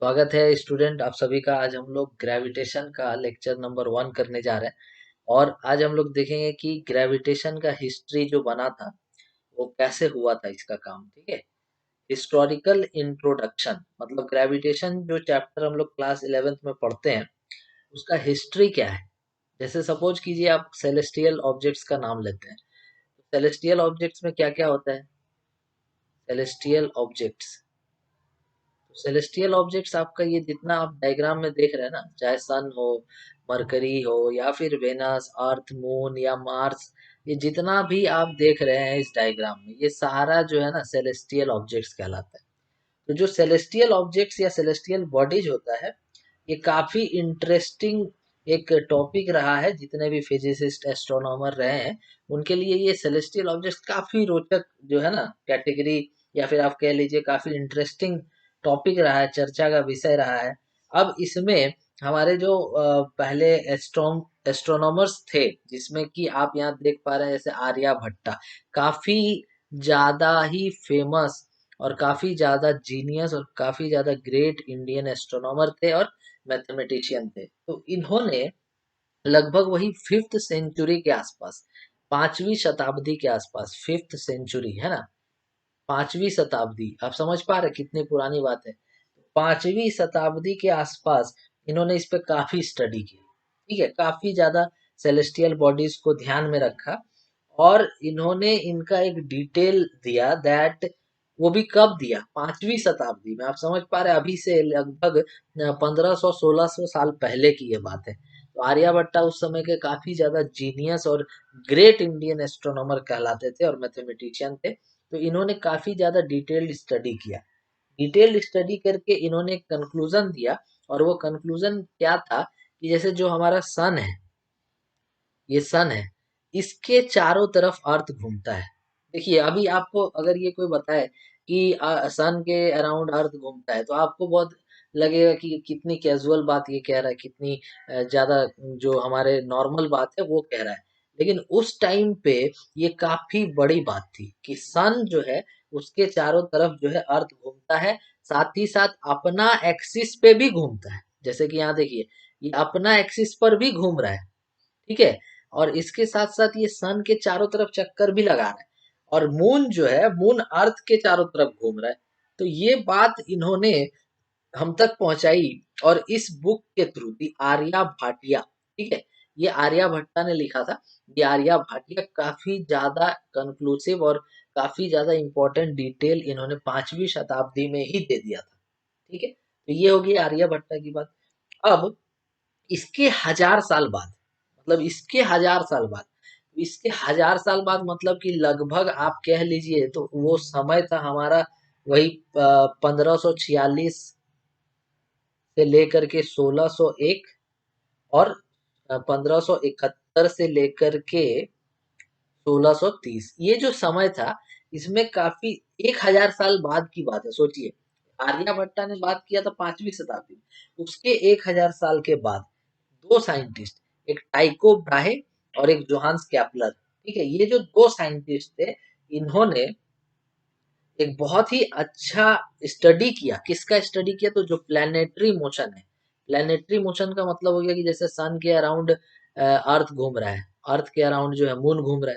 स्वागत है स्टूडेंट आप सभी का। आज हम लोग ग्रेविटेशन का लेक्चर नंबर 1 करने जा रहे हैं और आज हम लोग देखेंगे कि ग्रेविटेशन का हिस्ट्री जो बना था वो कैसे हुआ था इसका काम। ठीक है, हिस्टोरिकल इंट्रोडक्शन मतलब ग्रेविटेशन जो चैप्टर हम लोग क्लास 11th में पढ़ते हैं उसका हिस्ट्री क्या है। जैसे सपोज कीजिए आप सेलेस्टियल ऑब्जेक्ट्स का नाम लेते हैं, सेलेस्टियल ऑब्जेक्ट्स में क्या क्या होता है। सेलेस्टियल ऑब्जेक्ट्स, सेलेस्टियल ऑब्जेक्ट्स आपका ये जितना आप डायग्राम में देख रहे हैं ना, चाहे सन हो, मरकरी हो या फिर वेनस, अर्थ, मून या मार्स, ये जितना भी आप देख रहे हैं इस डायग्राम में ये सारा जो है ना सेलेस्टियल ऑब्जेक्ट्स कहलाता है। तो जो सेलेस्टियल ऑब्जेक्ट्स या सेलेस्टियल बॉडीज होता है ये काफी इंटरेस्टिंग एक टॉपिक रहा है। जितने भी फिजिसिस्ट एस्ट्रोनॉमर रहे हैं उनके लिए ये सेलेस्टियल ऑब्जेक्ट्स काफी रोचक जो है ना कैटेगरी या फिर आप कह लीजिए काफी इंटरेस्टिंग टॉपिक रहा है, चर्चा का विषय रहा है। अब इसमें हमारे जो पहले एस्ट्रोनॉमर्स थे जिसमें कि आप यहाँ देख पा रहे हैं जैसे आर्यभट्टा, काफी ज्यादा ही फेमस और काफी ज्यादा जीनियस और काफी ज्यादा ग्रेट इंडियन एस्ट्रोनॉमर थे और मैथमेटिशियन थे। तो इन्होंने लगभग वही 5th सेंचुरी के आसपास, 5वीं शताब्दी के आसपास, 5th सेंचुरी है ना, 5वीं शताब्दी, आप समझ पा रहे कितनी पुरानी बात है। 5वीं शताब्दी के आसपास इन्होंने इस पे काफी स्टडी की। ठीक है, काफी ज्यादा सेलेस्टियल बॉडीज को ध्यान में रखा और इन्होंने इनका एक डिटेल दिया दैट, वो भी कब दिया, 5वीं शताब्दी में। आप समझ पा रहे हैं अभी से लगभग 1500-1600 साल पहले की ये बात है। तो आर्यभट्टा उस समय के काफी ज्यादा जीनियस और ग्रेट इंडियन एस्ट्रोनॉमर कहलाते थे और मैथमेटिशियन थे। तो इन्होंने काफी ज्यादा डिटेल्ड स्टडी किया। डिटेल्ड स्टडी करके इन्होंने एक कंक्लूजन दिया और वो कंक्लूजन क्या था कि जैसे जो हमारा सन है, ये सन है, इसके चारों तरफ अर्थ घूमता है। देखिए अभी आपको अगर ये कोई बताए कि सन के अराउंड अर्थ घूमता है तो आपको बहुत लगेगा कि कितनी कैजुअल बात ये कह रहा है, कितनी ज्यादा जो हमारे नॉर्मल बात है वो कह रहा है। लेकिन उस टाइम पे ये काफी बड़ी बात थी कि सन जो है उसके चारों तरफ जो है अर्थ घूमता है, साथ ही साथ अपना एक्सिस पे भी घूमता है। जैसे कि यहाँ देखिए ये अपना एक्सिस पर भी घूम रहा है। ठीक है, और इसके साथ साथ ये सन के चारों तरफ चक्कर भी लगा रहा है और मून जो है मून अर्थ के चारों तरफ घूम रहा है। तो ये बात इन्होंने हम तक पहुंचाई और इस बुक के थ्रू दी आर्या भाटिया। ठीक है, ये आर्या भट्टा ने लिखा था। ये आर्या भाटिया काफी ज्यादा कंक्लूसिव और काफी ज्यादा इंपॉर्टेंट डिटेल इन्होंने 5वीं शताब्दी में ही दे दिया था। ठीक है, तो ये होगी आर्या भट्टा की बात। अब इसके हजार साल बाद, मतलब इसके हजार साल बाद मतलब कि लगभग आप कह लीजिए तो वो समय था हमारा वही 1546 से लेकर के 1601 और 1571 से लेकर के 1630, ये जो समय था इसमें काफी 1000 साल बाद की बात है। सोचिए आर्यभट्टा ने बात किया था 5वीं शताब्दी में, उसके 1000 साल के बाद दो साइंटिस्ट, एक टाइको ब्राहे और एक जोहान्स कैपलर, ठीक है, ये जो दो साइंटिस्ट थे इन्होंने एक बहुत ही अच्छा स्टडी किया। किसका स्टडी किया, तो जो प्लैनेटरी मोशन है, प्लैनेटरी मोशन का मतलब हो गया कि जैसे सन के अराउंड अर्थ घूम रहा है, अर्थ के अराउंड जो है मून घूम रहा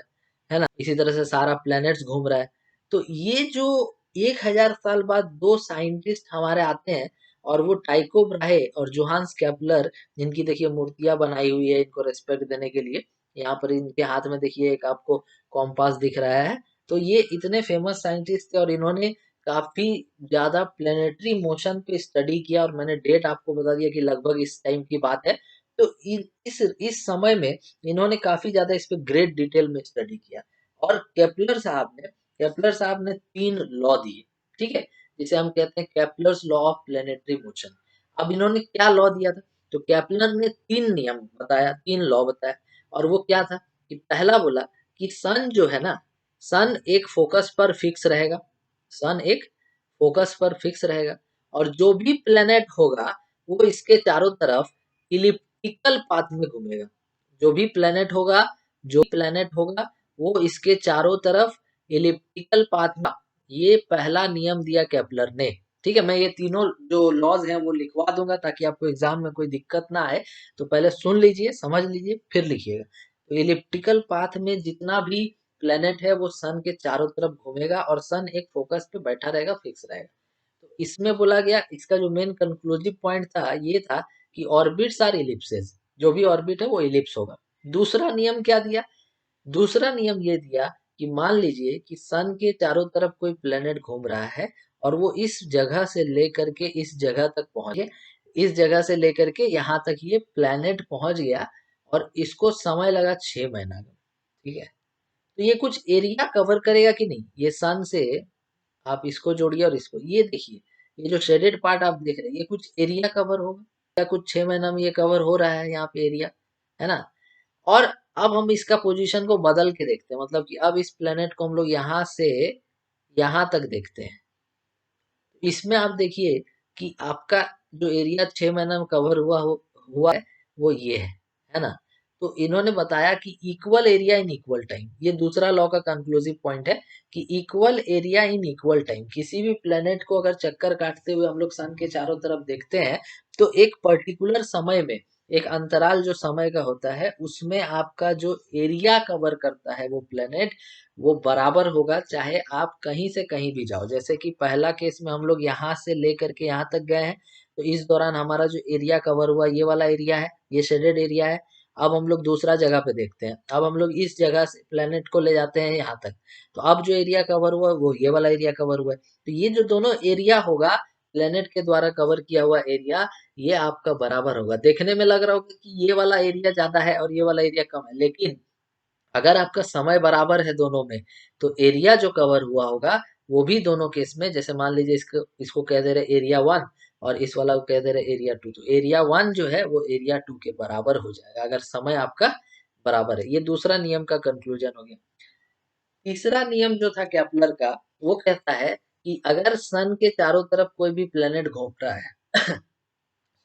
है ना, इसी तरह से सारा प्लैनेट्स घूम रहा है। तो ये जो 1000 साल बाद दो साइंटिस्ट हमारे आते हैं और वो टाइको ब्राहे और जोहान्स कैपलर, जिनकी देखिए मूर्तियां बनाई हुई है इनको रेस्पेक्ट देने के लिए। यहाँ पर इनके हाथ में देखिए एक आपको कॉम्पास दिख रहा है। तो ये इतने फेमस साइंटिस्ट थे और इन्होंने काफी ज्यादा प्लेनेटरी मोशन पे स्टडी किया और मैंने डेट आपको बता दिया कि लगभग इस टाइम की बात है। तो इस समय में इन्होंने काफी ज्यादा इस पे ग्रेट डिटेल में स्टडी किया और केपलर साहब ने 3 लॉ दिए। ठीक है, जिसे हम कहते हैं Kepler's law of planetary motion. अब इन्होंने क्या लॉ दिया था, तो केपलर ने 3 नियम बताया, 3 लॉ बताया। और वो क्या था कि पहला बोला कि सन जो है ना, सन एक फोकस पर फिक्स रहेगा, सन एक फोकस पर फिक्स रहेगा और जो भी प्लेनेट होगा वो इसके चारों तरफ इलिप्टिकल पाथ में घूमेगा। जो भी प्लेनेट होगा, वो इसके चारों तरफ इलिप्टिकल पाथ में। ये पहला नियम दिया केपलर ने। ठीक है, मैं ये तीनों जो लॉज हैं वो लिखवा दूंगा ताकि आपको एग्जाम में कोई दिक्कत ना आए। तो पहले सुन लीजिए, समझ लीजिए, फिर लिखिएगा। तो इलिप्टिकल पाथ में जितना भी प्लेनेट है वो सन के चारों तरफ घूमेगा और सन एक फोकस पे बैठा रहेगा, फिक्स रहेगा। तो इसमें बोला गया, इसका जो मेन कंक्लूसिव पॉइंट था ये था कि ऑर्बिट्स आर इलिप्सेस, जो भी ऑर्बिट है वो इलिप्स होगा। दूसरा नियम क्या दिया? दूसरा नियम ये दिया कि मान लीजिए कि सन के चारों तरफ कोई प्लेनेट घूम रहा है और वो इस जगह से लेकर के इस जगह तक पहुंच गया, इस जगह से लेकर के यहाँ तक ये प्लेनेट पहुंच गया और इसको समय लगा 6 महीना का। ठीक है, तो ये कुछ एरिया कवर करेगा कि नहीं? ये सन से आप इसको जोड़िए और इसको, ये देखिए, ये जो शेडेड पार्ट आप देख रहे हैं ये कुछ एरिया कवर होगा या कुछ 6 महीना में ये कवर हो रहा है यहाँ पे एरिया, है ना? और अब हम इसका पोजीशन को बदल के देखते हैं, मतलब कि अब इस प्लेनेट को हम लोग यहाँ से यहाँ तक देखते हैं। इसमें आप देखिए कि आपका जो एरिया 6 महीना में कवर हुआ है वो ये है ना? तो इन्होंने बताया कि equal area in equal time, ये दूसरा लॉ का कंक्लूसिव पॉइंट है कि equal area in equal time. किसी भी प्लेनेट को अगर चक्कर काटते हुए हम लोग सन के चारों तरफ देखते हैं तो एक पर्टिकुलर समय में, एक अंतराल जो समय का होता है उसमें आपका जो एरिया कवर करता है वो प्लेनेट, वो बराबर होगा चाहे आप कहीं से कहीं भी जाओ। जैसे कि पहला केस में हम लोग यहाँ से लेकर के यहाँ तक गए हैं, तो इस दौरान हमारा जो एरिया कवर हुआ ये वाला एरिया है, ये शेडेड एरिया है। अब हम लोग दूसरा जगह पे देखते हैं, अब हम लोग इस जगह से प्लेनेट को ले जाते हैं यहाँ तक, तो अब जो एरिया कवर हुआ वो ये वाला एरिया कवर हुआ है। तो ये जो दोनों एरिया होगा, प्लेनेट के द्वारा कवर किया हुआ एरिया, ये आपका बराबर होगा। देखने में लग रहा होगा कि ये वाला एरिया ज्यादा है और ये वाला एरिया कम है, लेकिन अगर आपका समय बराबर है दोनों में, तो एरिया जो कवर हुआ होगा वो भी दोनों केस में, जैसे मान लीजिए इसको इसको कह दे रहे एरिया 1 और इस वाला को कह दे रहे एरिया 2, तो एरिया 1 जो है वो एरिया 2 के बराबर हो जाएगा अगर समय आपका बराबर है। ये दूसरा नियम का कंक्लूजन हो गया। तीसरा नियम जो था केपलर का, वो कहता है कि अगर सन के चारों तरफ कोई भी प्लेनेट घूम रहा है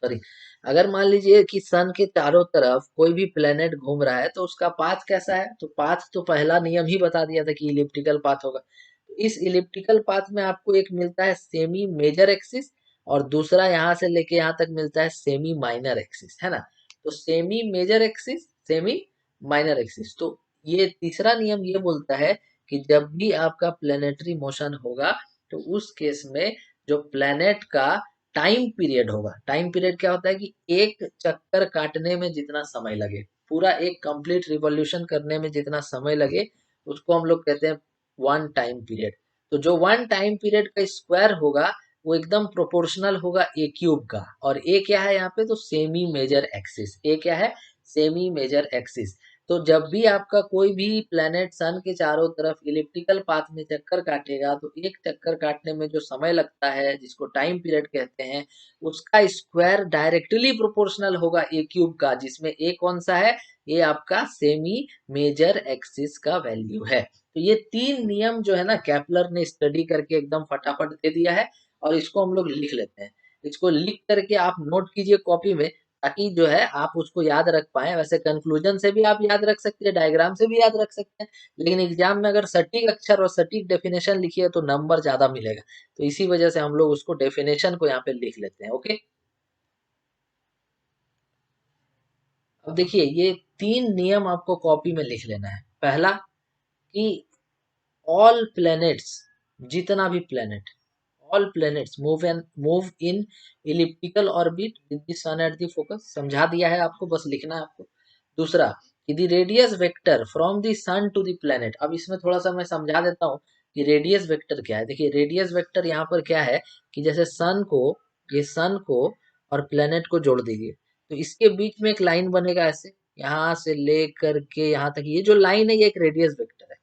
सॉरी, अगर मान लीजिए कि सन के चारों तरफ कोई भी प्लेनेट घूम रहा है तो उसका पाथ कैसा है? तो पाथ तो पहला नियम ही बता दिया था कि इलिप्टिकल पाथ होगा। तो इस इलिप्टिकल पाथ में आपको एक मिलता है सेमी मेजर एक्सिस और दूसरा यहाँ से लेके यहाँ तक मिलता है सेमी माइनर एक्सिस, है ना? तो semi major axis, semi minor axis. तो ये तीसरा नियम ये बोलता है कि जब भी आपका प्लेनेटरी मोशन होगा तो उस केस में जो प्लेनेट का टाइम पीरियड होगा, टाइम पीरियड क्या होता है कि एक चक्कर काटने में जितना समय लगे, पूरा एक कंप्लीट रिवॉल्यूशन करने में जितना समय लगे, उसको हम लोग कहते हैं वन टाइम पीरियड। तो जो वन टाइम पीरियड का स्क्वायर होगा वो एकदम प्रोपोर्शनल होगा ए क्यूब का। और ए क्या है यहाँ पे? तो सेमी मेजर एक्सिस। ए क्या है? Semi major axis. तो जब भी आपका कोई भी प्लेनेट सन के चारों तरफ इलिप्टिकल पाथ में चक्कर काटेगा तो एक चक्कर काटने में जो समय लगता है जिसको टाइम पीरियड कहते हैं, उसका स्क्वायर डायरेक्टली प्रोपोर्शनल होगा ए क्यूब का, जिसमें ए कौन सा है? ये आपका सेमी मेजर एक्सिस का वैल्यू है। तो ये तीन नियम जो है ना, केपलर ने स्टडी करके एकदम फटाफट दे दिया है और इसको हम लोग लिख लेते हैं। इसको लिख करके आप नोट कीजिए कॉपी में, ताकि जो है आप उसको याद रख पाए। वैसे कंक्लूजन से भी आप याद रख सकते हैं, डायग्राम से भी याद रख सकते हैं, लेकिन एग्जाम में अगर सटीक अक्षर और सटीक डेफिनेशन लिखिए तो नंबर ज्यादा मिलेगा। तो इसी वजह से हम लोग उसको डेफिनेशन को यहाँ पे लिख लेते हैं। ओके, अब देखिए ये तीन नियम आपको कॉपी में लिख लेना है। पहला कि ऑल प्लैनेट्स, जितना भी planet, all planets move in elliptical orbit with the sun at the focus. समझा दिया है आपको, बस लिखना है आपको। दूसरा कि the radius vector from the sun to the planet. अब इसमें थोड़ा सा मैं समझा देता हूँ कि रेडियस वेक्टर क्या है। देखिए रेडियस वेक्टर यहाँ पर क्या है कि जैसे सन को, ये सन को और प्लैनेट को जोड़ दीजिए, तो इसके बीच में एक लाइन बनेगा ऐसे, यहाँ से लेकर के यहाँ तक, ये जो लाइन है ये एक रेडियस वेक्टर है।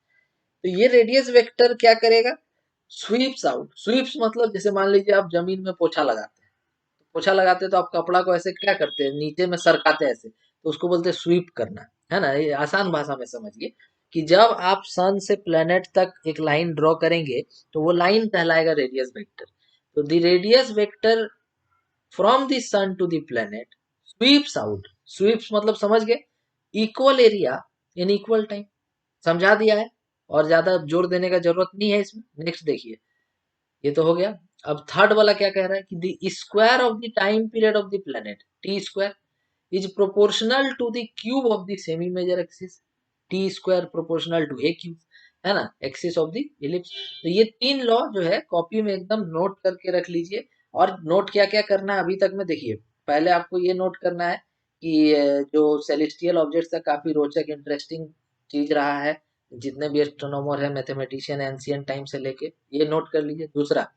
तो ये रेडियस वेक्टर क्या करेगा? Sweeps out. स्वीप्स मतलब जैसे मान लीजिए आप जमीन में पोछा लगाते हैं, तो पोछा लगाते हैं तो आप कपड़ा को ऐसे क्या करते हैं, नीचे में सरकाते हैं ऐसे, तो उसको बोलते हैं स्वीप करना, है ना? ये आसान भाषा में समझिए कि जब आप सन से प्लेनेट तक एक लाइन ड्रॉ करेंगे तो वो लाइन कहलाएगा रेडियस वेक्टर। तो the radius vector from the sun to the planet sweeps out. Sweeps मतलब समझ गए, equal area in equal time. समझा दिया है और ज्यादा जोर देने का जरूरत नहीं है इसमें। नेक्स्ट देखिए, ये तो हो गया। अब थर्ड वाला क्या कह रहा है कि the square of the time period of the planet T square is proportional to the cube of the semi major axis, T square proportional to A cube, है ना, एक्सिस ऑफ द इलिप्स। तो ये तीन law जो है copy में एकदम note करके रख लीजिए। और नोट क्या क्या करना है अभी तक में देखिए, पहले आपको ये नोट करना है कि जो सेलेस्टियल ऑब्जेक्ट्स है काफी रोचक इंटरेस्टिंग चीज रहा है, जितने भी एस्ट्रोनॉमर है मैथमेटिशियन एंशियंट टाइम से लेके, ये नोट कर लीजिए। दूसरा,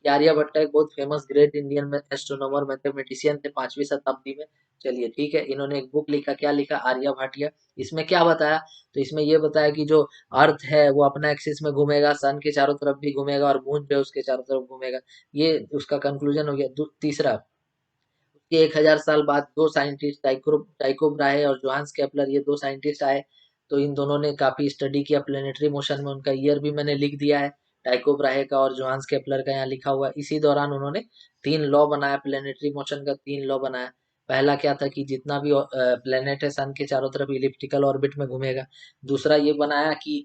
आर्यभट्ट एक बहुत famous great Indian astronomer mathematician थे 5वीं शताब्दी में। चलिए ठीक है, इन्होंने एक बुक लिखा, क्या लिखा, आर्यभट्टिया। इसमें क्या बताया, तो इसमें ये बताया कि जो अर्थ है वो अपना एक्सिस में घूमेगा, सन के चारों तरफ भी घूमेगा और मून जो है उसके चारों तरफ घूमेगा। ये उसका कंक्लूजन हो गया। तीसरा, कि 1000 साल बाद दो साइंटिस्ट टाइको ब्राहे और जोहान्स केपलर, ये दो साइंटिस्ट आए। तो इन दोनों ने काफी स्टडी किया प्लेनेटरी मोशन में, उनका ईयर भी मैंने लिख दिया है, टाइको ब्राहे का और जोहान्स केपलर का यहाँ लिखा हुआ है। इसी दौरान उन्होंने तीन लॉ बनाया, प्लेनेटरी मोशन का तीन लॉ बनाया। पहला क्या था कि जितना भी प्लेनेट है सन के चारों तरफ इलिप्टिकल ऑर्बिट में घूमेगा। दूसरा ये बनाया कि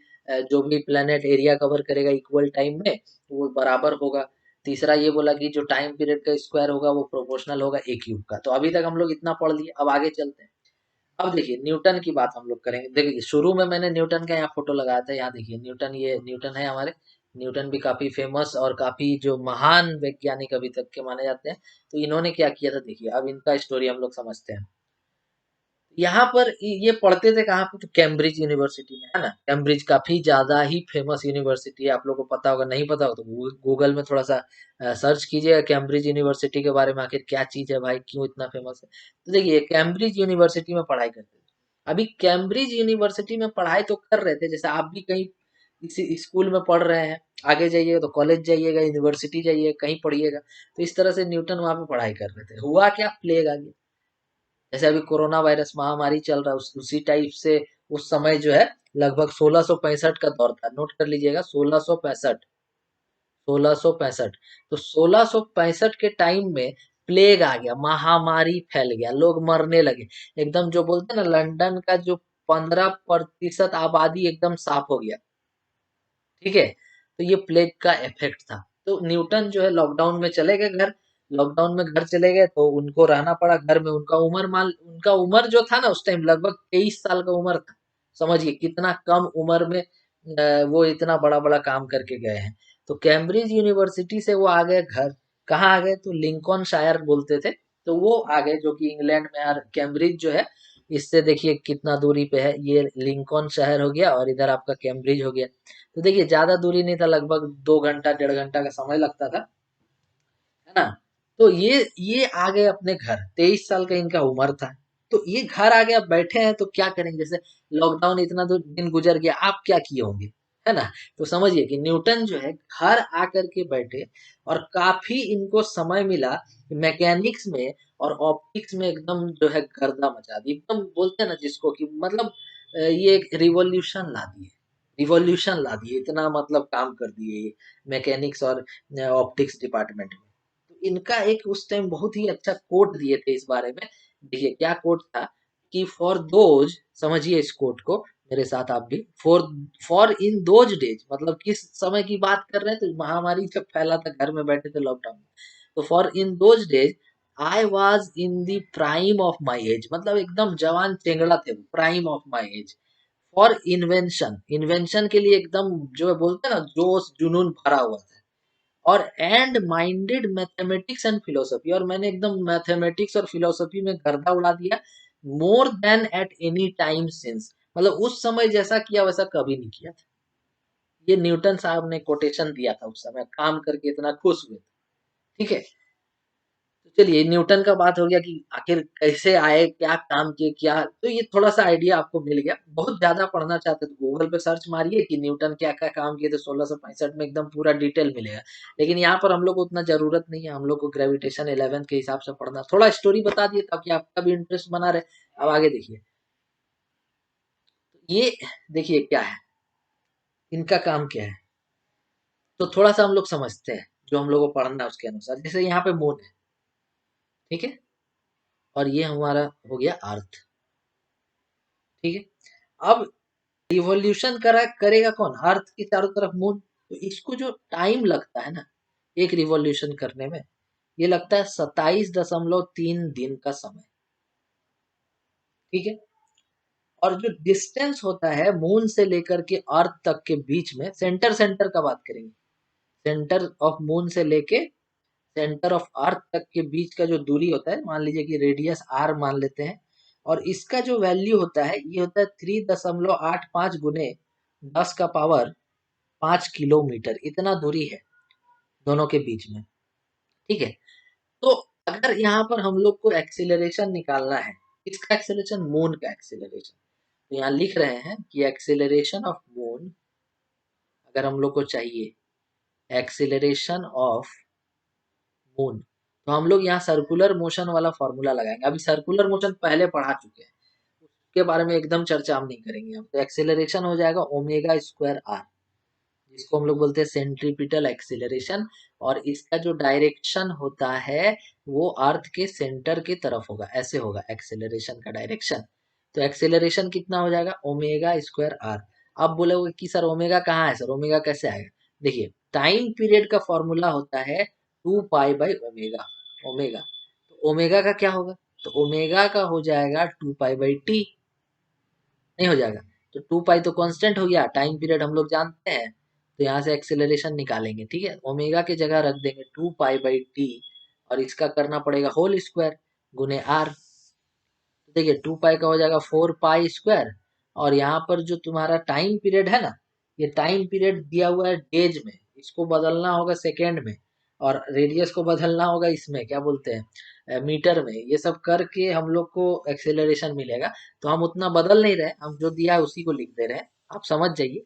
जो भी प्लेनेट एरिया कवर करेगा इक्वल टाइम में वो बराबर होगा। तीसरा ये बोला कि जो टाइम पीरियड का स्क्वायर होगा वो प्रोपोर्शनल होगा ए क्यूब का। तो अभी तक हम लोग इतना पढ़ लिए, अब आगे चलते हैं। अब देखिए न्यूटन की बात हम लोग करेंगे। देखिए शुरू में मैंने न्यूटन का यहाँ फोटो लगाया था, यहाँ देखिए न्यूटन, ये न्यूटन है हमारे। न्यूटन भी काफी फेमस और काफी जो महान वैज्ञानिक अभी तक के माने जाते हैं। तो इन्होंने क्या किया था देखिए, अब इनका स्टोरी हम लोग समझते हैं। यहाँ पर ये पढ़ते थे कहाँ पे, तो कैम्ब्रिज यूनिवर्सिटी में, है ना। कैम्ब्रिज काफी ज्यादा ही फेमस यूनिवर्सिटी है, आप लोगों को पता होगा, नहीं पता होगा तो गूगल में थोड़ा सा सर्च कीजिएगा कैम्ब्रिज यूनिवर्सिटी के बारे में, आखिर क्या चीज है भाई, क्यों इतना फेमस है। तो देखिए कैम्ब्रिज यूनिवर्सिटी में पढ़ाई करते थे। अभी कैम्ब्रिज यूनिवर्सिटी में पढ़ाई तो कर रहे थे, जैसे आप भी कहीं किसी स्कूल में पढ़ रहे हैं, आगे जाइएगा तो कॉलेज जाइएगा, यूनिवर्सिटी जाइए, कहीं पढ़िएगा। तो इस तरह से न्यूटन वहां पे पढ़ाई कर रहे थे। हुआ क्या, प्लेग आ गया। जैसे अभी कोरोना वायरस महामारी चल रहा है, उसी टाइप से उस समय जो है लगभग 1665 का दौर था, नोट कर लीजिएगा 1665, 1665। तो 1665 के टाइम में प्लेग आ गया, महामारी फैल गया, लोग मरने लगे। एकदम जो बोलते हैं ना, लंदन का जो 15% आबादी एकदम साफ हो गया। ठीक है, तो ये प्लेग का इफेक्ट था। तो न्यूटन जो है लॉकडाउन में चले गए घर, लॉकडाउन में घर चले गए तो उनको रहना पड़ा घर में। उनका उम्र जो था ना उस टाइम लगभग 23 साल का उम्र था। समझिए कितना कम उम्र में वो इतना बड़ा बड़ा काम करके गए हैं। तो कैम्ब्रिज यूनिवर्सिटी से वो आ गए घर। कहाँ आ गए, तो लिंकन शायर बोलते थे, तो वो आ गए, जो कि इंग्लैंड में। यार कैम्ब्रिज जो है, इससे देखिए कितना दूरी पे है, ये लिंकन शहर हो गया और इधर आपका कैम्ब्रिज हो गया। तो देखिए ज्यादा दूरी नहीं था, लगभग 2 घंटा 1.5 घंटा का समय लगता था, है ना। तो ये आ गए अपने घर, 23 साल का इनका उम्र था। तो ये घर आ गए, अब बैठे हैं तो क्या करेंगे, जैसे लॉकडाउन इतना दिन गुजर गया, आप क्या किए होंगे, है ना। तो समझिए कि न्यूटन जो है घर आकर के बैठे और काफी इनको समय मिला मैकेनिक्स में और ऑप्टिक्स में एकदम जो है गर्दा मचा दी, एकदम बोलते हैं ना जिसको कि मतलब ये एक रिवॉल्यूशन ला दिए, रिवॉल्यूशन ला दिए, इतना मतलब काम कर दिए ये मैकेनिक्स और ऑप्टिक्स डिपार्टमेंट में। तो इनका एक उस टाइम बहुत ही अच्छा कोट दिए थे इस बारे में। देखिए क्या कोट था कि फॉर दोज, समझिए इस कोट को मेरे साथ आप भी, for for in those days, मतलब किस समय की बात कर रहे हैं, तो महामारी जब फैला था, घर में बैठे थे लॉकडाउन में। तो for in those days I was in the prime of my age, मतलब एकदम जवान चेंगड़ा थे, prime of my age. For invention, invention के लिए एकदम जो है बोलते हैं ना जोश जुनून भरा हुआ था। और and minded mathematics and philosophy, और मैंने एकदम मैथमेटिक्स और फिलोसफी में गर्दा उड़ा दिया, more than at any time since, मतलब उस समय जैसा किया वैसा कभी नहीं किया था। ये न्यूटन साहब ने कोटेशन दिया था, उस समय काम करके इतना खुश हुए थे। ठीक है, तो चलिए न्यूटन का बात हो गया कि आखिर कैसे आए, क्या काम किए, क्या, तो ये थोड़ा सा आइडिया आपको मिल गया। बहुत ज्यादा पढ़ना चाहते तो गूगल पे सर्च मारिए कि न्यूटन क्या क्या काम किए थे 1665 में, एकदम पूरा डिटेल मिलेगा। लेकिन यहाँ पर हम लोग को उतना जरूरत नहीं है, हम लोग को ग्रेविटेशन 11 के हिसाब से पढ़ना, थोड़ा स्टोरी बता दिए ताकि आपका भी इंटरेस्ट बना रहे। अब आगे देखिए, ये देखिए क्या है, इनका काम क्या है, तो थोड़ा सा हम लोग समझते हैं जो हम लोग को पढ़ना है उसके अनुसार। जैसे यहाँ पे मून है, ठीक है, और ये हमारा हो गया अर्थ, ठीक है। अब रिवॉल्यूशन करेगा कौन, अर्थ के चारों तरफ मून। तो इसको जो टाइम लगता है ना, एक रिवॉल्यूशन करने में ये लगता है 27.3 दिन का समय। ठीक है। और जो डिस्टेंस होता है मून से लेकर के अर्थ तक के बीच में, सेंटर सेंटर का बात करेंगे, सेंटर ऑफ मून से लेके सेंटर ऑफ अर्थ तक के बीच का जो दूरी होता है, मान लीजिए कि रेडियस आर मान लेते हैं, और इसका जो वैल्यू होता है ये होता है 3.85 गुने 10⁵ इतना दूरी है दोनों के बीच में। ठीक है। तो अगर यहाँ पर हम लोग को एक्सीलरेशन निकालना है, इसका एक्सीलरेशन, मून का एक्सीलरेशन, तो यहाँ लिख रहे हैं कि एक्सीलरेशन ऑफ मून, अगर हम लोग को चाहिए एक्सीलरेशन ऑफ मून, तो हम लोग यहाँ सर्कुलर मोशन वाला फॉर्मूला लगाएंगे। अभी सर्कुलर मोशन पहले पढ़ा चुके हैं, उसके बारे में एकदम चर्चा हम नहीं करेंगे। हम तो एक्सेलरेशन हो जाएगा ओमेगा स्क्वायर आर, जिसको हम लोग बोलते हैं सेंट्रीपिटल एक्सीलरेशन, और इसका जो डायरेक्शन होता है वो अर्थ के सेंटर की तरफ होगा, ऐसे होगा एक्सेलरेशन का डायरेक्शन। तो एक्सेलरेशन कितना हो जाएगा, ओमेगा स्क्वायर आर। अब बोलोगे कि सर ओमेगा कहाँ है, सर ओमेगा कैसे आएगा? देखिए, टाइम पीरियड का फॉर्मूला होता है 2 पाई बाई ओमेगा। ओमेगा, तो ओमेगा का क्या होगा, तो ओमेगा का हो जाएगा 2 पाई बाई टी। नहीं हो जाएगा, तो 2 पाई तो कांस्टेंट हो गया, टाइम पीरियड हम लोग जानते हैं, तो यहाँ से एक्सेलरेशन निकालेंगे। ठीक है, ओमेगा की जगह रख देंगे 2 पाई बाई टी, और इसका करना पड़ेगा होल स्क्वायर गुने आर। तो देखिए 2 पाई का हो जाएगा 4 पाई स्क्वायर, और यहाँ पर जो तुम्हारा टाइम पीरियड है ना, ये टाइम पीरियड दिया हुआ है डेज में, इसको बदलना होगा सेकेंड में, और रेडियस को बदलना होगा इसमें क्या बोलते हैं, मीटर में। ये सब करके हम लोग को एक्सेलरेशन मिलेगा। तो हम उतना बदल नहीं रहे, हम जो दिया है उसी को लिख दे रहे हैं, आप समझ जाइए।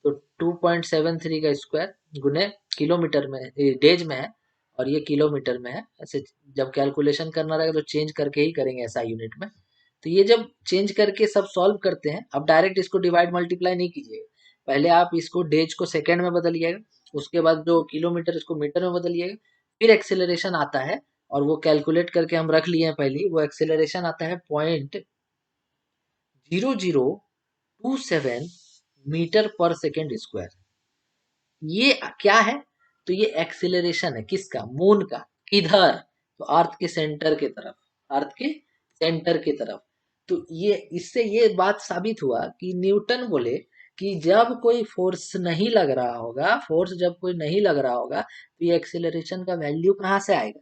तो 2.73 का स्क्वायर गुने किलोमीटर में, डेज में है, और ये किलोमीटर में है। ऐसे जब कैलकुलेशन करना रहेगा तो चेंज करके ही करेंगे ऐसा यूनिट में। तो ये जब चेंज करके सब सॉल्व करते हैं, अब डायरेक्ट इसको डिवाइड मल्टीप्लाई नहीं कीजिएगा, पहले आप इसको डेज को सेकेंड में बदलिएगा, उसके बाद जो किलोमीटर इसको मीटर में बदलिएगा, फिर एक्सेलरेशन आता है, और वो कैलकुलेट करके हम रख लिए हैं पहले ही, वो एक्सेलरेशन आता है 0.0027 मीटर पर सेकेंड स्क्वायर। ये क्या है, तो ये एक्सीलरेशन है किसका, मून का। किधर, तो अर्थ के सेंटर की तरफ, अर्थ के सेंटर की तरफ। तो ये इससे ये बात साबित हुआ कि न्यूटन बोले कि जब कोई फोर्स नहीं लग रहा होगा, फोर्स जब कोई नहीं लग रहा होगा, तो ये एक्सीलरेशन का वैल्यू कहाँ से आएगा,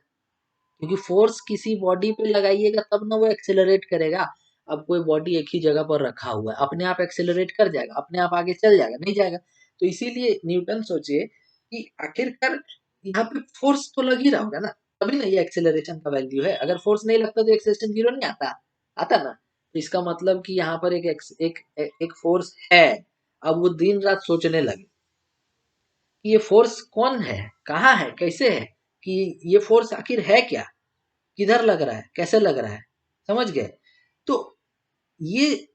क्योंकि फोर्स किसी बॉडी पे लगाइएगा तब ना वो एक्सेलरेट करेगा। अब कोई बॉडी एक ही जगह पर रखा हुआ है, अपने आप एक्सेलरेट कर जाएगा, अपने आप आगे चल जाएगा, नहीं जाएगा। तो इसीलिए न्यूटन सोचे कि आखिरकार यहाँ पे फोर्स तो लग ही रहा होगा ना, तभी ना ये एक्सेलरेशन का वैल्यू है। अगर फोर्स नहीं लगता तो एक्सेलरेशन जीरो नहीं आता, आता ना। तो इसका मतलब कि यहाँ पर एक फोर्स है। अब वो दिन रात सोचने लगे कि ये फोर्स कौन है, कहाँ है, कैसे है, कि ये फोर्स आखिर है क्या, किधर लग रहा है, कैसे लग रहा है, समझ गए। तो ये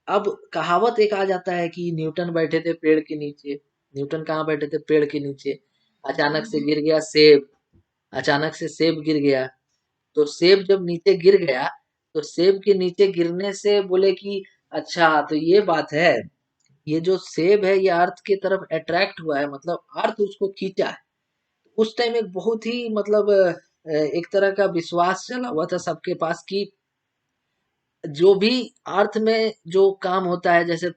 अब कहावत एक आ जाता है कि न्यूटन बैठे थे पेड़ के नीचे। न्यूटन कहाँ बैठे थे, पेड़ के नीचे, अचानक से गिर गया सेब, अचानक से सेब गिर गया। तो सेब जब नीचे गिर गया, तो सेब के नीचे गिरने से बोले कि अच्छा तो ये बात है, ये जो सेब है ये अर्थ की तरफ अट्रैक्ट हुआ है, मतलब अर्थ उसको खींचा है। उस टाइम एक बहुत ही मतलब एक तरह का विश्वास चला हुआ था सबके पास कि जो भी अर्थ में जो काम होता है, जैसे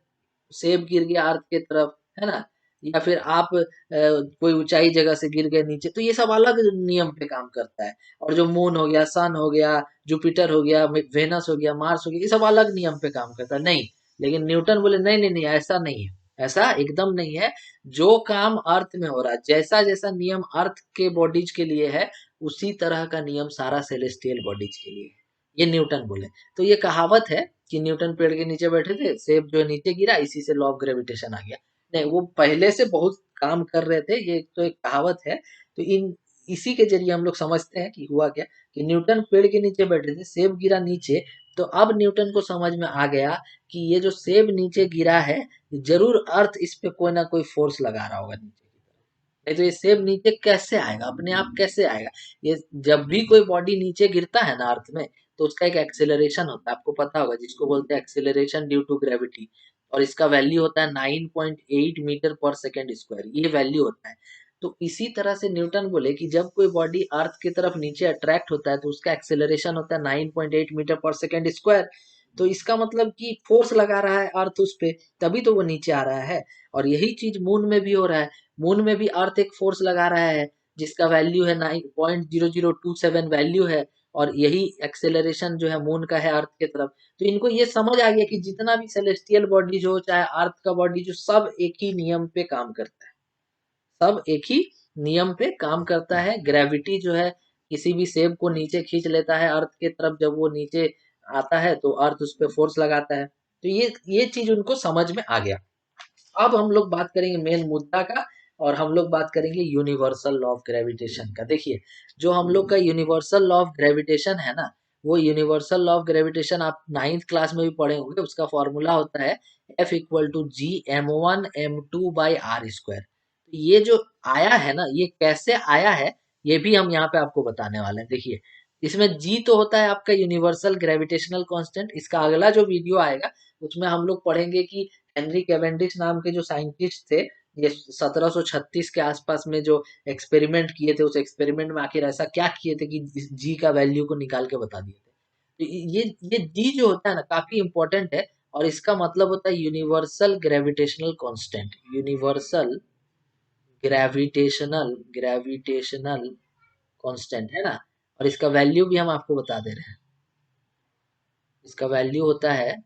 सेब गिर गया अर्थ की तरफ, है ना, या फिर आप कोई ऊंचाई जगह से गिर गए नीचे, तो ये सब अलग नियम पे काम करता है। और जो मून हो गया, सन हो गया, जुपिटर हो गया, वेनस हो गया, मार्स हो गया, ये सब अलग नियम पे काम करता है। नहीं, लेकिन न्यूटन बोले नहीं नहीं नहीं, ऐसा नहीं है, ऐसा एकदम नहीं है। जो काम अर्थ में हो रहा है, जैसा जैसा नियम अर्थ के बॉडीज के लिए है, उसी तरह का नियम सारा सेलेस्टियल बॉडीज के लिए है। ये न्यूटन बोले। तो ये कहावत है कि न्यूटन पेड़ के नीचे बैठे थे, सेब जो है नीचे गिरा, इसी से लॉ ऑफ ग्रेविटेशन आ गया। नहीं, वो पहले से बहुत काम कर रहे थे, ये तो एक कहावत है। तो इन इसी के जरिए हम लोग समझते हैं कि हुआ क्या, कि न्यूटन पेड़ के नीचे बैठे थे, सेब गिरा नीचे। तो अब न्यूटन को समझ में आ गया कि ये जो सेब नीचे गिरा है, जरूर अर्थ इस पे कोई ना कोई फोर्स लगा रहा होगा नीचे की तरफ। नहीं तो ये सेब नीचे कैसे आएगा, अपने आप कैसे आएगा। ये जब भी कोई बॉडी नीचे गिरता है ना अर्थ में, तो उसका एक एक्सेलरेशन होता है, आपको पता होगा, जिसको बोलते हैं एक्सेलरेशन ड्यू टू ग्रेविटी। और इसका वैल्यू होता है 9.8 मीटर पर सेकेंड स्क्वायर, ये वैल्यू होता है। तो इसी तरह से न्यूटन बोले कि जब कोई बॉडी अर्थ की तरफ नीचे अट्रैक्ट होता है तो उसका एक्सेलरेशन होता है 9.8 मीटर पर सेकेंड स्क्वायर। तो इसका मतलब कि फोर्स लगा रहा है अर्थ उस पे, तभी तो वो नीचे आ रहा है। और यही चीज मून में भी हो रहा है। मून में भी अर्थ एक फोर्स लगा रहा है जिसका वैल्यू है 9.0027 वैल्यू है। और यही एक्सेलरेशन जो है मून का है अर्थ की तरफ। तो इनको ये समझ आ गया कि जितना भी सेलेस्टियल बॉडी जो चाहे अर्थ का बॉडी जो सब एक ही नियम पे काम करता है। सब एक ही नियम पे काम करता है। ग्रेविटी जो है किसी भी सेब को नीचे खींच लेता है अर्थ की तरफ, जब वो नीचे आता है तो अर्थ उस पर फोर्स लगाता है। तो ये चीज उनको समझ में आ गया। अब हम लोग बात करेंगे मेन मुद्दा का, और हम लोग बात करेंगे यूनिवर्सल लॉ ऑफ ग्रेविटेशन का। देखिए, जो हम लोग का यूनिवर्सल लॉ ऑफ ग्रेविटेशन है ना, वो यूनिवर्सल लॉ ऑफ ग्रेविटेशन आप 9th क्लास में भी पढ़े होंगे। उसका फॉर्मूला होता है F=G m1m2/r²। ये जो आया है ना, ये कैसे आया है, ये भी हम यहाँ पे आपको बताने वाले हैं। देखिए, इसमें जी तो होता है आपका यूनिवर्सल ग्रेविटेशनल कांस्टेंट। इसका अगला जो वीडियो आएगा उसमें हम लोग पढ़ेंगे कि हेनरी कैवेंडिश नाम के जो साइंटिस्ट थे, ये 1736 के आसपास में जो एक्सपेरिमेंट किए थे, उस एक्सपेरिमेंट में आखिर ऐसा क्या किए थे कि जी का वैल्यू को निकाल के बता दिए थे। तो ये जी जो होता है ना, काफी इंपॉर्टेंट है। और इसका मतलब होता है universal gravitational constant. Universal gravitational constant है ना। और इसका वैल्यू भी हम आपको बता दे रहे हैं। इसका वैल्यू होता है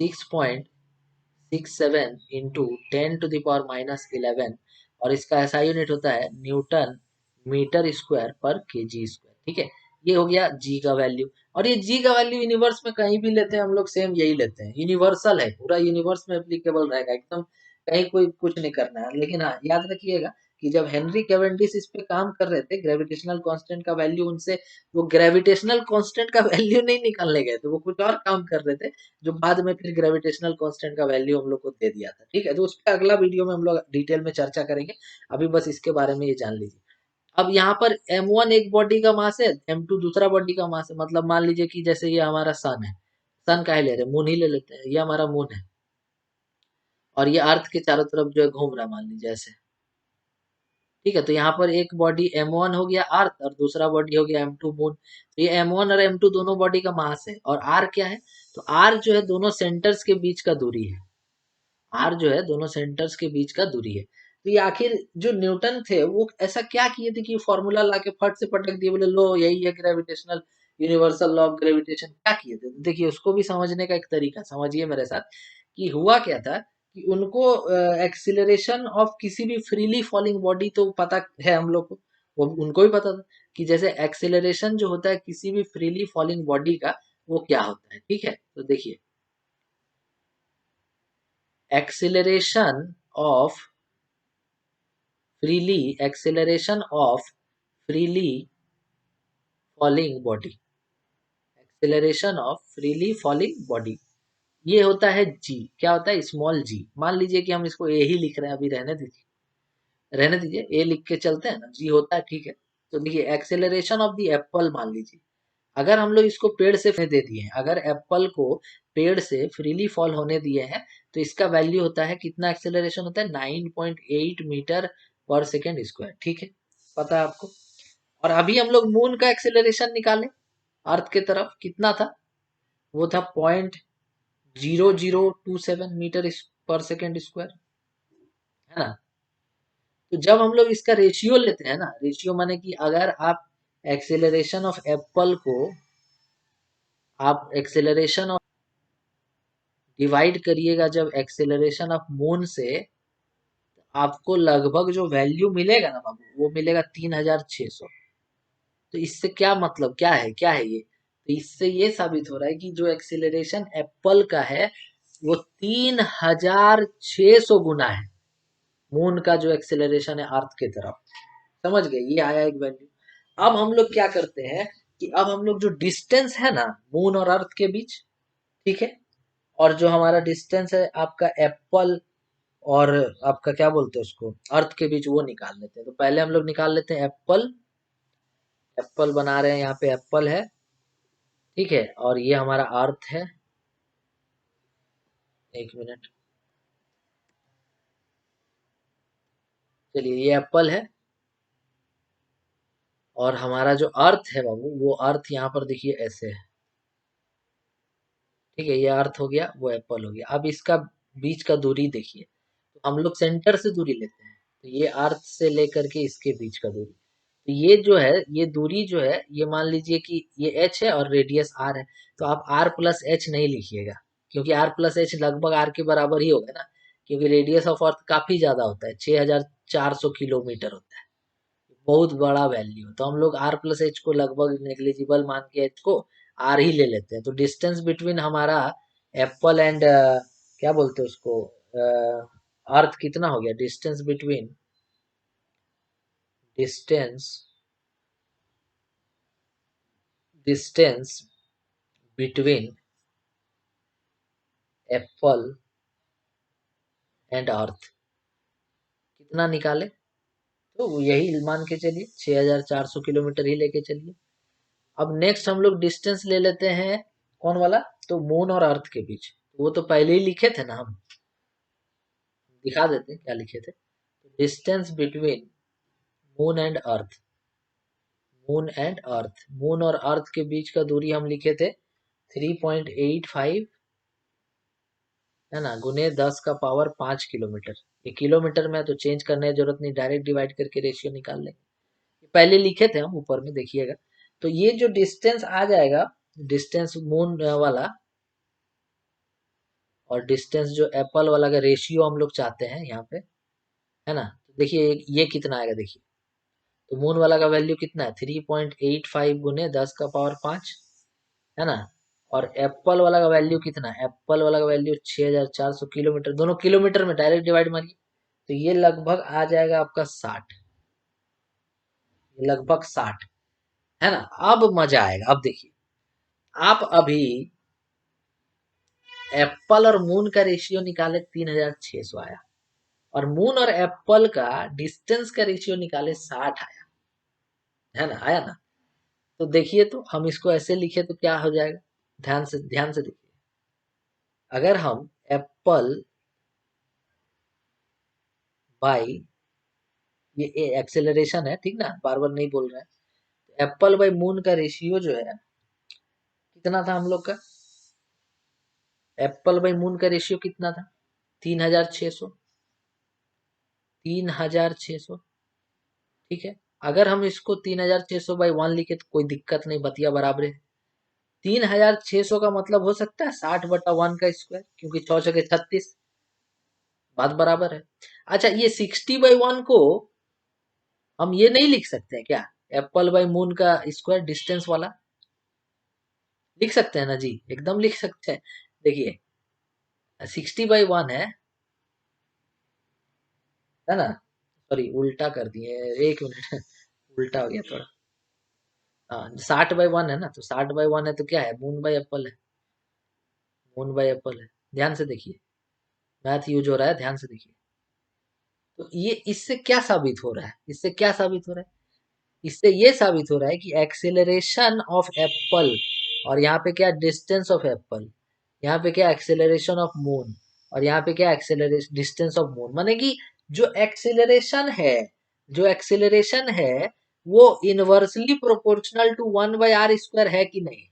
6.67 इंटू 10⁻⁻11। और इसका एसआई यूनिट होता है न्यूटन मीटर स्क्वायर पर केजी स्क्वायर। ठीक है, ये हो गया जी का वैल्यू। और ये जी का वैल्यू यूनिवर्स में कहीं भी लेते हैं हम लोग, सेम यही लेते हैं। यूनिवर्सल है, पूरा यूनिवर्स में एप्लीकेबल रहेगा एकदम, कहीं कोई कुछ नहीं करना है। लेकिन हाँ, याद रखिएगा कि जब हेनरी कैवेंडिश इस पे काम कर रहे थे, ग्रेविटेशनल कांस्टेंट का वैल्यू उनसे, वो ग्रेविटेशनल कांस्टेंट का वैल्यू नहीं निकालने गए थे, वो कुछ और काम कर रहे थे, जो बाद में फिर ग्रेविटेशनल कांस्टेंट का वैल्यू हम लोग को दे दिया था। ठीक है, तो उस पर अगला वीडियो में हम लोग डिटेल में चर्चा करेंगे। अभी बस इसके बारे में ये जान लीजिए। अब यहाँ पर m1 एक बॉडी का मास है, m2 दूसरा बॉडी का मास है। मतलब मान लीजिए कि जैसे ये हमारा सन है, सन का ही ले रहे हैं, मून ही ले लेते हैं, ये हमारा मून है। और ये अर्थ के चारों तरफ जो है घूम रहा है, मान लीजिए ऐसे। ठीक है, तो यहाँ पर एक बॉडी m1 हो गया अर्थ, और दूसरा बॉडी हो गया m2 मून। तो ये m1 और m2 दोनों बॉडी का मास है। और r क्या है, तो r जो है दोनों सेंटर्स के बीच का दूरी है। आर जो है दोनों सेंटर्स के बीच का दूरी है। तो ये आखिर जो न्यूटन थे वो ऐसा क्या किए थे कि फॉर्मूला लाके फट से पटक दिए, बोले लो यही है gravitational universal law of gravitation. क्या किए थे, तो देखिए उसको भी समझने का एक तरीका समझिए मेरे साथ कि हुआ क्या था। कि उनको एक्सिलरेशन ऑफ किसी भी फ्रीली फॉलिंग बॉडी तो पता है हम लोग को, वो उनको भी पता था कि जैसे एक्सिलरेशन जो होता है किसी भी फ्रीली फॉलिंग बॉडी का, वो क्या होता है। ठीक है, तो देखिए, acceleration of freely falling body, acceleration of freely falling body, ये होता है जी। क्या होता है, स्मॉल जी। मान लीजिए कि हम इसको ए ही लिख रहे हैं, अभी रहने दीजिए, रहने दीजिए, ए लिख के चलते हैं ना, जी होता है। ठीक है, तो देखिए एक्सेलरेशन ऑफ द एप्पल मान लीजिए, अगर हम लोग इसको पेड़ से दे दिए हैं, अगर एप्पल को पेड़ से फ्रीली फॉल होने दिए हैं, तो इसका वैल्यू होता है कितना, एक्सेलरेशन होता है 9.8 मीटर पर सेकेंड स्क्वायर। ठीक है, पता है आपको। और अभी हम लोग मून का एक्सेलरेशन निकाले अर्थ के तरफ, कितना था, वो था 0.0027 मीटर पर सेकेंड स्क्वायर, है ना। तो जब हम लोग इसका रेशियो लेते हैं ना, रेशियो माने कि अगर आप एक्सेलरेशन ऑफ एप्पल को आप एक्सेलरेशन ऑफ डिवाइड करिएगा जब एक्सेलरेशन ऑफ मून से, आपको लगभग जो वैल्यू मिलेगा ना बाबू, वो मिलेगा 3600। तो इससे क्या मतलब, क्या है ये, तो इससे ये साबित हो रहा है कि जो एक्सेलरेशन एप्पल का है वो 3600 गुना है मून का जो एक्सेलरेशन है अर्थ की तरफ। समझ गए, ये आया एक वैल्यू। अब हम लोग क्या करते हैं कि अब हम लोग जो डिस्टेंस है ना मून और अर्थ के बीच, ठीक है, और जो हमारा डिस्टेंस है आपका एप्पल और आपका क्या बोलते हैं उसको, अर्थ के बीच, वो निकाल लेते हैं। तो पहले हम लोग निकाल लेते हैं एप्पल। एप्पल बना रहे हैं, यहाँ पे एप्पल है, ठीक है, और ये हमारा अर्थ है। एक मिनट, चलिए ये एप्पल है, और हमारा जो अर्थ है बाबू, वो अर्थ यहाँ पर देखिए ऐसे है। ठीक है, ये अर्थ हो गया, वो एप्पल हो गया। अब इसका बीच का दूरी देखिए, तो हम लोग सेंटर से दूरी लेते हैं, तो ये अर्थ से लेकर के इसके बीच का दूरी, तो ये जो है, ये दूरी जो है, ये मान लीजिए कि ये एच है और रेडियस आर है। तो आप आर प्लस एच नहीं लिखिएगा, क्योंकि आर प्लस एच लगभग आर के बराबर ही होगा ना, क्योंकि रेडियस ऑफ अर्थ काफी ज्यादा होता है, 6400 किलोमीटर होता है, बहुत बड़ा वैल्यू। तो हम लोग आर प्लस एच को लगभग नेग्लिजिबल मान के एच को आर ही ले लेते हैं। तो डिस्टेंस बिटवीन हमारा एप्पल एंड क्या बोलते हैं उसको, अर्थ कितना हो गया? Distance distance between Apple and earth कितना निकाले? तो यही मान के चलिए, 6400 किलोमीटर ही लेके चलिए। अब नेक्स्ट हम लोग डिस्टेंस ले लेते हैं, कौन वाला? तो मून और अर्थ के बीच, वो तो पहले ही लिखे थे ना हम, दिखा देते हैं क्या लिखे थे। Distance between moon and earth, moon और अर्थ के बीच का दूरी हम लिखे थे 3.85, है ना, गुने 10 का पावर 5 किलोमीटर। ये किलोमीटर में है तो चेंज करने की जरूरत नहीं, डायरेक्ट डिवाइड करके रेशियो निकाल लेंगे। पहले लिखे थे हम, ऊपर में देखिएगा। तो ये जो डिस्टेंस आ जाएगा, डिस्टेंस मून वाला और डिस्टेंस जो एप्पल वाला का रेशियो हम लोग चाहते हैं यहाँ पे, है ना। तो देखिए ये कितना आएगा, देखिए। तो मून वाला का वैल्यू कितना है? 3.85 गुने 10 का पावर 5, है ना। और एप्पल वाला का वैल्यू कितना है? एप्पल वाला का वैल्यू 6400 किलोमीटर, दोनों किलोमीटर में डायरेक्ट डिवाइड मारिए, तो ये लगभग आ जाएगा आपका 60, लगभग 60, है ना। अब मजा आएगा। अब देखिए, आप अभी एप्पल और मून का रेशियो निकाले, 3600 आया, और मून और एप्पल का डिस्टेंस का रेशियो निकाले, 60 आया, है ना, आया ना। तो देखिए, तो हम इसको ऐसे लिखे तो क्या हो जाएगा? ध्यान से देखिए। अगर हम एप्पल बाई, ये एक्सेलरेशन है, ठीक ना, बार बार नहीं बोल रहे हैं। एप्पल बाई मून का रेशियो जो है कितना था हम लोग का? एप्पल बाई मून का रेशियो कितना था? 3600, 3600, ठीक है। अगर हम इसको 3600/1 लिखे तो कोई दिक्कत नहीं, बतिया बराबर है। 3600 का मतलब हो सकता है 60/1 का स्क्वायर, क्योंकि 6 6 36, बात बराबर है। अच्छा, ये 60/1 को हम ये नहीं लिख सकते हैं क्या? एप्पल बाई मून का स्क्वायर डिस्टेंस वाला लिख सकते हैं ना जी, एकदम लिख सकते हैं। देखिए, 60/1 है ना। सॉरी, उल्टा कर दिए, एक मिनट उल्टा हो गया थोड़ा। हाँ, 60/1 है ना, तो 60/1 है तो क्या है? मून बाई एप्पल है, मून बाई एप्पल है। ध्यान से देखिए, मैथ यूज हो रहा है, ध्यान से देखिए। तो ये इससे क्या साबित हो रहा है? इससे क्या साबित हो रहा है? इससे ये साबित हो रहा है कि एक्सेलरेशन ऑफ एप्पल, और यहाँ पे क्या? डिस्टेंस ऑफ एप्पल, यहाँ पे क्या? एक्सेलरेशन ऑफ मून, और यहाँ पे क्या? एक्सेलरेशन डिस्टेंस ऑफ मून, माने कि जो एक्सेलरेशन है वो इनवर्सली प्रोपोर्शनल टू 1/r² है कि नहीं।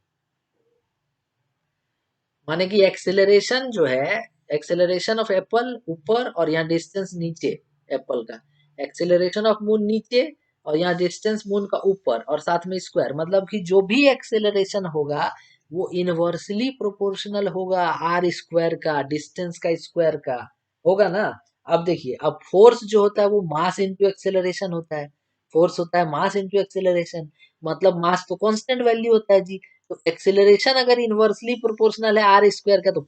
माने कि एक्सेलरेशन जो है, एक्सेलरेशन ऑफ एप्पल ऊपर और यहाँ डिस्टेंस नीचे एप्पल का, एक्सेलरेशन ऑफ मून नीचे और यहाँ डिस्टेंस मून का ऊपर, और साथ में स्क्वायर, मतलब कि जो भी एक्सेलरेशन होगा वो इनवर्सली प्रोपोर्शनल होगा r² का, डिस्टेंस का स्क्वायर का, होगा ना। अब देखिए, अब फोर्स जो होता है वो मास इंटू एक्सेलरेशन होता है, फोर्स होता है मास इंटू एक्सेलरेशन, मतलब मास तो कांस्टेंट वैल्यू होता है जी। तो एक्सेलरेशन अगर इनवर्सली प्रोपोर्शनल है r² का, तो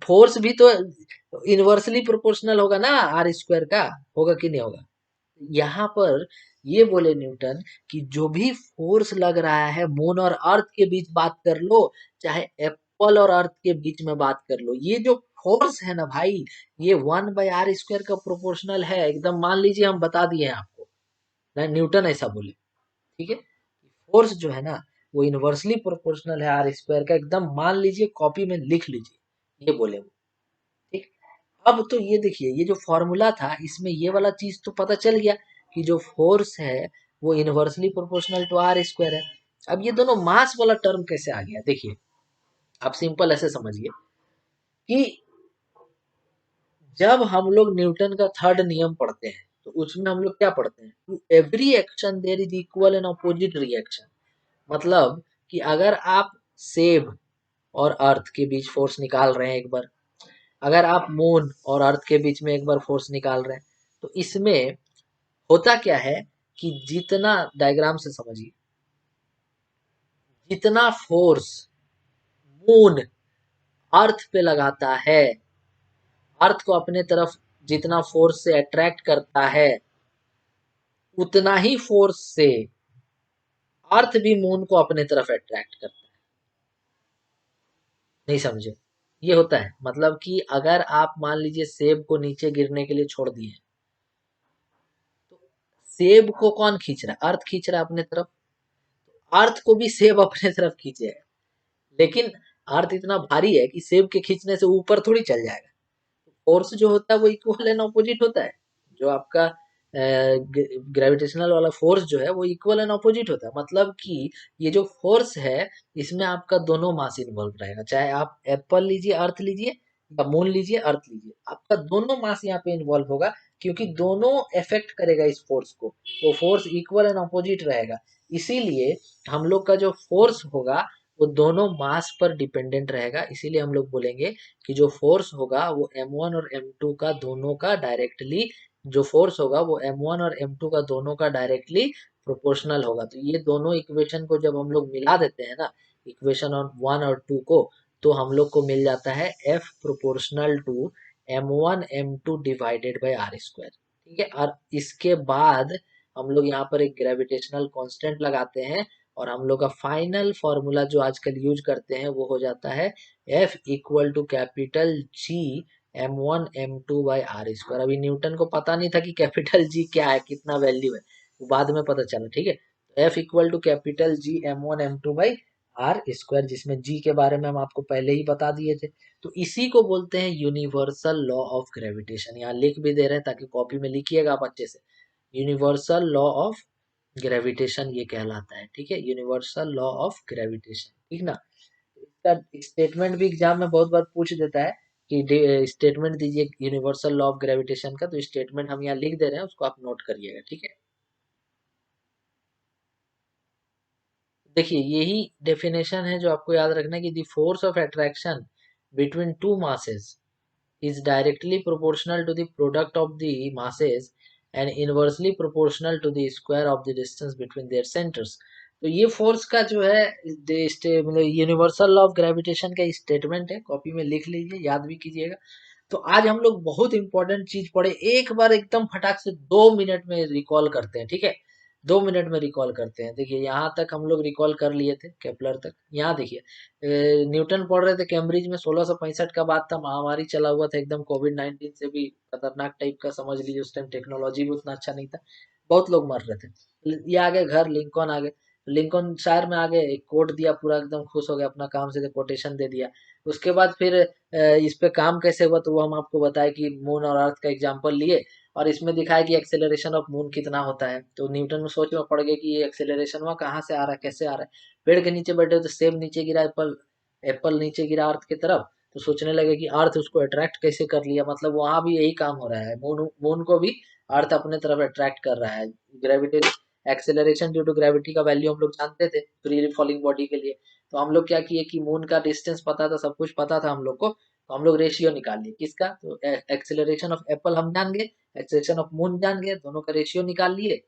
फोर्स भी तो इनवर्सली प्रोपोर्शनल होगा ना r² का, होगा कि नहीं होगा? यहाँ पर ये बोले न्यूटन कि जो भी फोर्स लग रहा है मून और अर्थ के बीच बात कर लो, चाहे एप्पल और अर्थ के बीच में बात कर लो, ये जो फोर्स है ना भाई, ये 1/r² का प्रोपोर्शनल है, एकदम मान लीजिए हम बता दिए हैं आपको, ना न्यूटन ऐसा बोले, ठीक है। फोर्स जो है ना वो इनवर्सली प्रोपोर्शनल है r² का, एकदम मान लीजिए, कॉपी में लिख लीजिए, ये बोले वो, ठीक। अब तो ये देखिए, ये जो फॉर्मूला था इसमें ये वाला चीज तो पता चल गया कि जो फोर्स है वो inversely proportional to R square है। अब ये दोनों मास वाला टर्म कैसे आ गया, देखिए आप सिंपल ऐसे समझिए कि जब हम लोग न्यूटन का थर्ड नियम पढ़ते हैं तो उसमें हम लोग क्या पढ़ते हैं, to every action there is equal and opposite reaction. मतलब कि अगर आप सेब और अर्थ के बीच फोर्स निकाल रहे हैं एक बार, अगर आप मून और अर्थ के बीच में एक बार फोर्स निकाल रहे हैं, तो इसमें होता क्या है कि जितना, डायग्राम से समझिए, जितना फोर्स मून अर्थ पे लगाता है, अर्थ को अपने तरफ जितना फोर्स से अट्रैक्ट करता है, उतना ही फोर्स से अर्थ भी मून को अपने तरफ अट्रैक्ट करता है। नहीं समझे, ये होता है मतलब कि अगर आप मान लीजिए सेब को नीचे गिरने के लिए छोड़ दिए, तो सेब को कौन खींच रहा है, अर्थ खींच रहा है अपने तरफ, अर्थ को भी सेब अपने तरफ खींचेगा। लेकिन अर्थ इतना भारी है कि सेब के खींचने से ऊपर थोड़ी चल जाएगा। फोर्स जो होता है वो इक्वल एंड ऑपोजिट होता है। जो आपका ग्रेविटेशनल वाला फोर्स जो है वो इक्वल एंड ऑपोजिट होता है। मतलब कि ये जो फोर्स है इसमें आपका दोनों मास इन्वॉल्व रहेगा, चाहे आप एप्पल लीजिए, अर्थ लीजिए, या मून लीजिए, अर्थ लीजिए, आपका दोनों मास यहाँ पे इन्वॉल्व होगा, क्योंकि दोनों इफेक्ट करेगा इस फोर्स को। वो फोर्स इक्वल एंड ऑपोजिट रहेगा। इसीलिए हम लोग का जो फोर्स होगा वो दोनों मास पर डिपेंडेंट रहेगा। इसीलिए हम लोग बोलेंगे कि जो फोर्स होगा वो M1 और M2 का दोनों का डायरेक्टली, जो फोर्स होगा वो M1 और M2 का दोनों का डायरेक्टली प्रोपोर्शनल होगा। तो ये दोनों इक्वेशन को जब हम लोग मिला देते हैं ना, इक्वेशन और 1 और 2 को, तो हम लोग को मिल जाता है F proportional to M1 M2 divided by r square. ठीक है, और इसके बाद हम लोग यहाँ पर एक ग्रेविटेशनल कांस्टेंट लगाते हैं, और हम लोग का फाइनल फॉर्मूला जो आजकल यूज करते हैं वो हो जाता है F equal to capital G M1 M2 by r square. अभी न्यूटन को पता नहीं था कि कैपिटल जी क्या है, कितना वैल्यू है, वो बाद में पता चला। ठीक है, तो F equal to capital G M1 M2 by r square, जिसमें जी के बारे में हम आपको पहले ही बता दिए थे। तो इसी को बोलते हैं यूनिवर्सल लॉ ऑफ ग्रेविटेशन। यहाँ लिख भी दे रहे हैं ताकि कॉपी में लिखिएगा आप अच्छे से। यूनिवर्सल लॉ ऑफ ग्रेविटेशन ये कहलाता है। ठीक है, यूनिवर्सल लॉ ऑफ ग्रेविटेशन, ठीक ना। इसका स्टेटमेंट भी एग्जाम में बहुत बार पूछ देता है कि स्टेटमेंट दीजिए यूनिवर्सल लॉ ऑफ ग्रेविटेशन का। तो स्टेटमेंट हम यहाँ लिख दे रहे हैं, उसको आप नोट करिएगा। ठीक है, देखिए यही डेफिनेशन है जो आपको याद रखना है कि the force of attraction between two masses is directly proportional to the product of the masses and inversely proportional to the square of the distance between their centers। तो ये फोर्स का जो है मतलब यूनिवर्सल लॉ ऑफ ग्रेविटेशन का statement है, copy में लिख लीजिए, याद भी कीजिएगा। तो आज हम लोग बहुत इंपॉर्टेंट चीज पढ़े, एक बार एकदम फटाक से 2 मिनट में रिकॉल करते हैं। ठीक है, 2 मिनट में रिकॉल करते हैं। देखिए यहाँ तक हम लोग रिकॉल कर लिए थे, केपलर तक। यहाँ देखिए न्यूटन पढ़ रहे थे कैम्ब्रिज में, 1665 का बात था, महामारी चला हुआ था एकदम, कोविड 19 से भी खतरनाक टाइप का समझ लीजिए। उस टाइम टेक्नोलॉजी भी उतना अच्छा नहीं था, बहुत लोग मर रहे थे। ये आ गए घर, लिंकन आ गए, लिंकन शायर में आ गए, एक कोट दिया, पूरा एकदम खुश हो गया, अपना काम से कोटेशन दे दिया। उसके बाद फिर इस पे काम कैसे हुआ तो वो हम आपको बताए कि मून और अर्थ का एग्जांपल लिए, और इसमें दिखाया कि एक्सेलरेशन ऑफ मून कितना होता है। तो न्यूटन में सोच में पड़ गए कि ये एक्सेलरेशन वहाँ कहाँ से आ रहा है, कैसे आ रहा है। पेड़ के नीचे बैठे तो सेब नीचे गिरा, एप्पल एप्पल नीचे गिरा अर्थ की तरफ, तो सोचने लगे कि अर्थ उसको अट्रैक्ट कैसे कर लिया। मतलब वहां भी यही काम हो रहा है, मून मून को भी अर्थ अपने तरफ अट्रैक्ट कर रहा है। Gravity, acceleration due to gravity का वैल्यू हम लोग जानते थे फ्री फॉलिंग बॉडी के लिए। तो हम लोग क्या किए कि मून का डिस्टेंस पता था, सब कुछ पता था हम लोग को, तो हम लोग रेशियो निकाल लिए किसका, तो एक्सेलरेशन ऑफ एप्पल हम जान गए, एक्सेलरेशन ऑफ मून जान गए, दोनों का रेशियो निकाल लिए।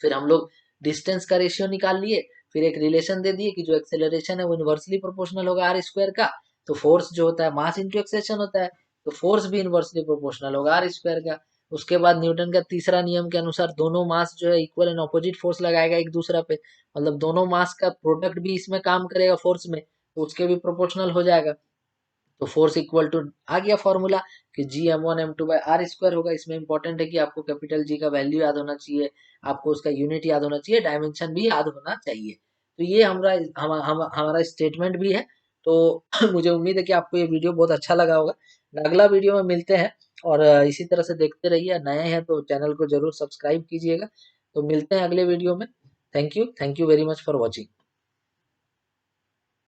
फिर हम लोग डिस्टेंस का रेशियो निकाल लिए, फिर एक रिलेशन दे दिए कि जो एक्सेलरेशन है वो इनवर्सली प्रोपोर्शनल होगा आर स्क्वायर का। तो फोर्स जो होता है मास इंटू एक्सेलरेशन होता है, तो फोर्स भी इनवर्सली प्रोपोर्शनल होगा आर स्क्वायर का। उसके बाद न्यूटन का तीसरा नियम के अनुसार दोनों मास जो है इक्वल एंड ऑपोजिट फोर्स लगाएगा एक दूसरा पे, मतलब दोनों मास का प्रोडक्ट भी इसमें काम करेगा फोर्स में, तो उसके भी प्रोपोर्शनल हो जाएगा। तो फोर्स इक्वल टू आ गया फॉर्मूला कि G M1 M2 by r square होगा। इसमें इंपॉर्टेंट है कि आपको कैपिटल जी का वैल्यू याद होना चाहिए, आपको उसका यूनिट याद होना चाहिए, डायमेंशन भी याद होना चाहिए। तो ये हमारा स्टेटमेंट भी है। तो मुझे उम्मीद है कि आपको ये वीडियो बहुत अच्छा लगा होगा। अगला वीडियो में मिलते हैं और इसी तरह से देखते रहिए। नए हैं तो चैनल को जरूर सब्सक्राइब कीजिएगा। तो मिलते हैं अगले वीडियो में। Thank you very much for watching.